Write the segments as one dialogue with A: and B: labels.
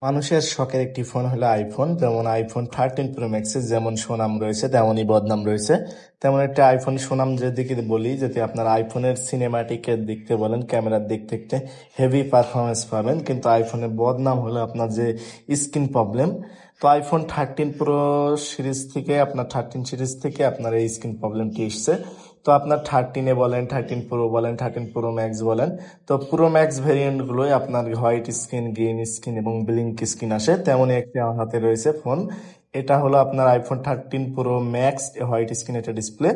A: মানুষের শখের একটি ফোন হলো আইফোন। যেমন আইফোন 13 প্রো ম্যাক্সের যেমন সুনাম রয়েছে তেমনই বদনাম রয়েছে। তেমন একটা আইফোন সুনাম যেদিকে বলি, যদি আপনার আইফোনের সিনেমাটিকের দিক থেকে বলেন, ক্যামেরার দিক থেকে হেভি পারফরমেন্স পাবেন, কিন্তু আইফোনের বদনাম হলো আপনার যে স্ক্রিন প্রবলেম। তো আইফোন 13 প্রো সিরিজ থেকে আপনার এই স্ক্রিন প্রবলেমটি এসছে। তো আপনার 13-এ বলেন, 13 প্রো বলেন, 13 প্রো ম্যাক্স বলেন, তো প্রো ম্যাক্স ভেরিয়েন্টগুলোই আপনার হোয়াইট স্ক্রিন, গ্রিন স্ক্রিন এবং ব্লিঙ্ক স্ক্রিন আসে। তেমনই একটি আমার হাতে রয়েছে ফোন। এটা হলো আপনার iPhone 13 pro max white screen এটা ডিসপ্লে।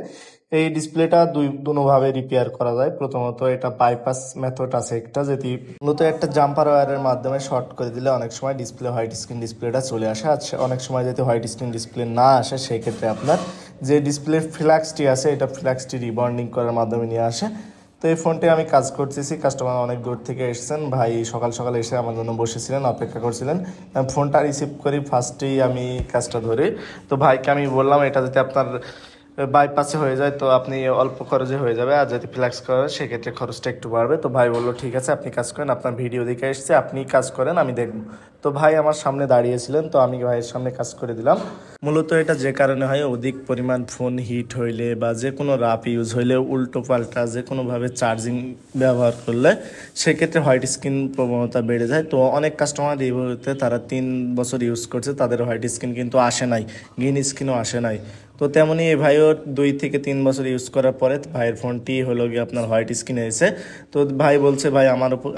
A: এই ডিসপ্লেটা দুভাবে রিপেয়ার করা যায়। প্রথমত এটা বাইপাস মেথড আছে একটা, যেটি মূলত একটা জাম্পার ওয়্যারের মাধ্যমে শর্ট করে দিলে অনেক সময় ডিসপ্লে হোয়াইট স্ক্রিন ডিসপ্লেটা চলে আসে। আর অনেক সময় যদি হোয়াইট স্ক্রিন ডিসপ্লে না আসে, সেই ক্ষেত্রে আপনার যে ডিসপ্লের ফ্ল্যাক্সটি আছে, এটা ফ্ল্যাক্সটি রিবন্ডিং করার মাধ্যমে নিয়ে আসে। তো এই ফোনটি আমি কাজ করতেছি, কাস্টমার অনেক দূর থেকে এসেছেন, ভাই সকাল সকাল এসে আমার জন্য বসেছিলেন, অপেক্ষা করছিলেন। আমি ফোনটা রিসিভ করি, ফার্স্টেই আমি কাজটা ধরি। তো ভাইকে আমি বললাম এটা যদি আপনার বাইপাসে হয়ে যায় তো আপনি অল্প খরচে হয়ে যাবে, আর যদি ফ্ল্যাক্স করেন সেক্ষেত্রে খরচটা একটু বাড়বে। তো ভাই বললো ঠিক আছে, আপনি কাজ করেন, আপনার ভিডিও দেখে এসছে, আপনি কাজ করেন, আমি দেখব। তো ভাই আমার সামনে দাঁড়িয়েছিলেন, তো আমি ভাইয়ের সামনে কাজ করে দিলাম। মূলত এটা যে কারণে হয়, অধিক পরিমাণ ফোন হিট হইলে বা যে কোনো রাফ ইউজ হইলে, উল্টো পাল্টা যে কোনোভাবে চার্জিং ব্যবহার করলে সেক্ষেত্রে হোয়াইট স্ক্রিন প্রবণতা বেড়ে যায়। তো অনেক কাস্টমার রিভিউতে তারা 3 বছর ইউজ করছে, তাদের হোয়াইট স্ক্রিন কিন্তু আসে নাই, গ্রিন স্ক্রিনও আসে নাই। তো তেমনই এই ভাইও 2 থেকে 3 বছর ইউজ করার পরে ভাইয়ের ফোনটি হলো গিয়ে আপনার হোয়াইট স্ক্রিনে এসে। তো ভাই বলছে ভাই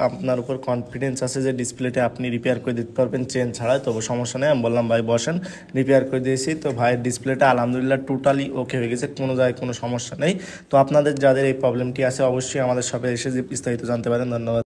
A: আপনার উপর কনফিডেন্স আছে যে ডিসপ্লেটা আপনি রিপেয়ার করে দিতে পারবেন চেঞ্জ ছাড়া, তবু সমস্যা নেই। আমি বললাম ভাই বসেন, রিপেয়ার করে দিয়েছি। তো ভাইয়ের ডিসপ্লেটা আলহামদুলিল্লাহ টোটালি ওকে হয়ে গেছে, কোনো জায়গায় কোনো সমস্যা নেই। তো আপনাদের যাদের এই প্রবলেমটি আছে অবশ্যই আমাদের শপে এসে বিস্তারিত জানতে পারেন। ধন্যবাদ।